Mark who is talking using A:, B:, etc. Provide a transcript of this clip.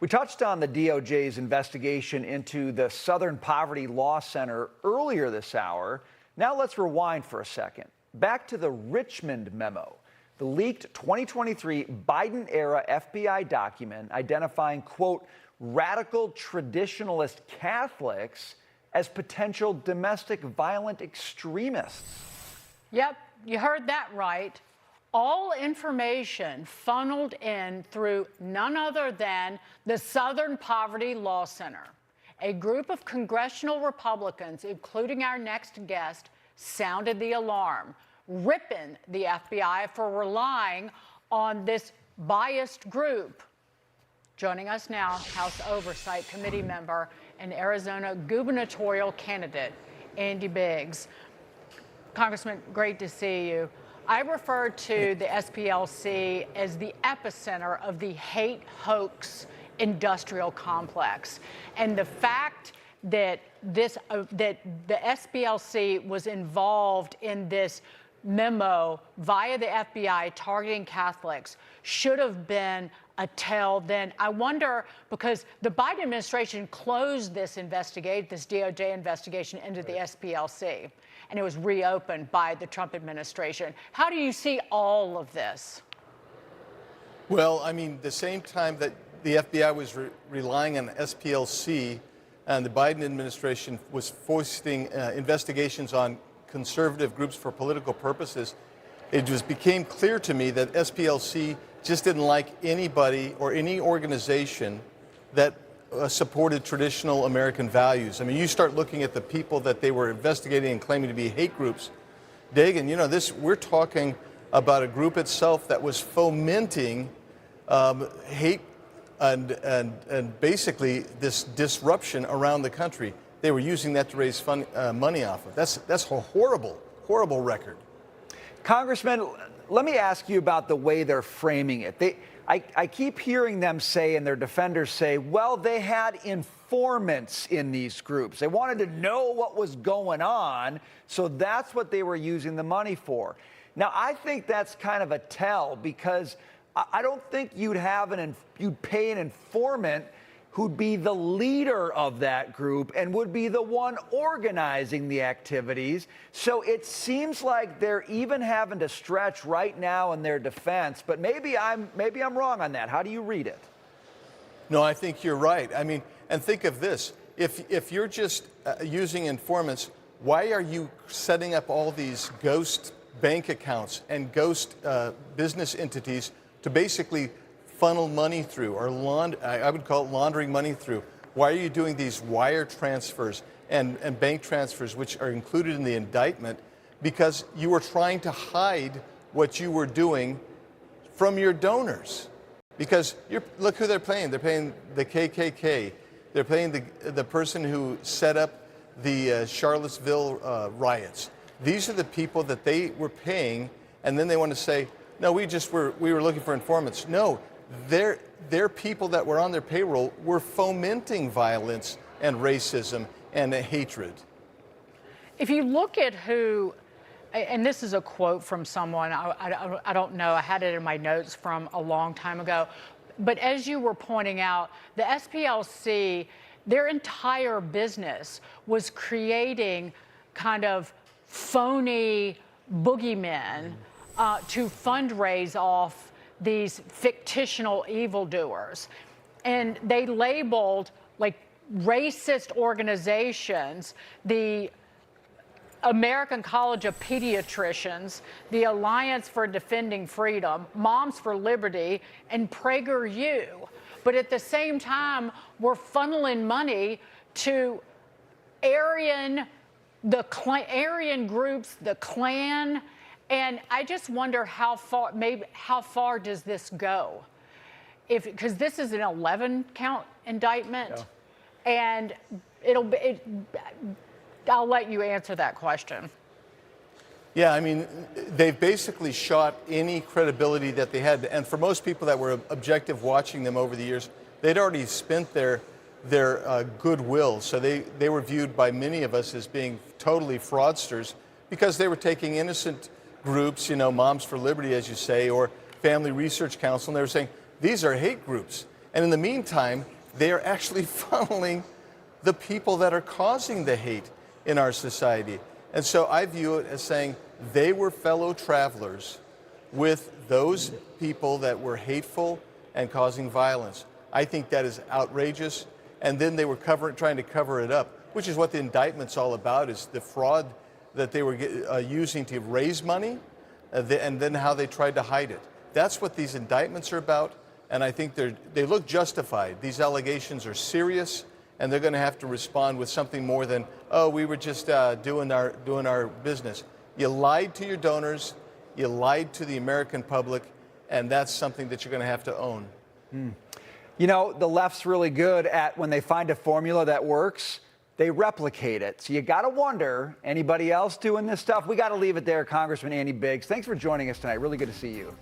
A: We touched on the DOJ's investigation into the Southern Poverty Law Center earlier this hour. Now let's rewind for a second. Back to the Richmond memo, the leaked 2023 Biden-era FBI document identifying, quote, radical traditionalist Catholics as potential domestic violent extremists.
B: Yep, you heard that right. All information funneled in through none other than the Southern Poverty Law Center. A group of congressional Republicans, including our next guest, sounded the alarm, ripping the FBI for relying on this biased group. Joining us now, House Oversight Committee member and Arizona gubernatorial candidate, Andy Biggs. Congressman, great to see you. I refer to the SPLC as the epicenter of the hate hoax industrial complex. And the fact that that the SPLC was involved in this memo via the FBI targeting Catholics should have been a tell then. I wonder, because the Biden administration closed this DOJ investigation into the SPLC, and it was reopened by the Trump administration. How do you see all of this?
C: Well, I mean, the same time that the FBI was relying on SPLC and the Biden administration was foisting investigations on conservative groups for political purposes, it just became clear to me that SPLC just didn't like anybody or any organization that supported traditional American values. I mean, you start looking at the people that they were investigating and claiming to be hate groups. Dagan, you know, we're talking about a group itself that was fomenting hate and basically this disruption around the country. They were using that to raise money off of. That's a horrible record.
A: Congressman, let me ask you about the way they're framing it. I keep hearing them say, and their defenders say, well, they had informants in these groups. They wanted to know what was going on, so that's what they were using the money for. Now, I think that's kind of a tell, because I don't think you'd pay an informant who'd be the leader of that group and would be the one organizing the activities. So it seems like they're even having to stretch right now in their defense, but maybe I'm wrong on that. How do you read it?
C: No, I think you're right. I mean, and think of this. If you're just using informants, why are you setting up all these ghost bank accounts and ghost business entities to basically funnel money through, or I would call it laundering money through? Why are you doing these wire transfers and bank transfers, which are included in the indictment? Because you were trying to hide what you were doing from your donors. Because look who they're paying. They're paying the KKK. They're paying the person who set up the Charlottesville riots. These are the people that they were paying, and then they want to say, no, we were looking for informants. No. Their people that were on their payroll were fomenting violence and racism and hatred.
B: If you look at who, and this is a quote from someone, I don't know, I had it in my notes from a long time ago, but as you were pointing out, the SPLC, their entire business was creating kind of phony boogeymen to fundraise off these fictional evildoers. And they labeled like racist organizations, the American College of Pediatricians, the Alliance for Defending Freedom, Moms for Liberty, and PragerU. But at the same time, we're funneling money to Aryan groups, the Klan. And I just wonder how far does this go? Because this is an 11-count indictment, yeah. And I'll let you answer that question.
C: Yeah, I mean, they've basically shot any credibility that they had. And for most people that were objective watching them over the years, they'd already spent their goodwill. So they were viewed by many of us as being totally fraudsters, because they were taking innocent groups, you know, Moms for Liberty, as you say, or Family Research Council, and they were saying, these are hate groups. And in the meantime, they are actually funneling the people that are causing the hate in our society. And so I view it as saying they were fellow travelers with those people that were hateful and causing violence. I think that is outrageous. And then they were trying to cover it up, which is what the indictment's all about, is the fraud that they were using to raise money, and then how they tried to hide it. That's what these indictments are about, and I think they look justified. These allegations are serious, and they're going to have to respond with something more than, oh, we were just doing our business. You lied to your donors, you lied to the American public, and that's something that you're going to have to own.
A: You know, the left's really good at, when they find a formula that works, they replicate it. So you got to wonder, anybody else doing this stuff? We got to leave it there. Congressman Andy Biggs, thanks for joining us tonight. Really good to see you.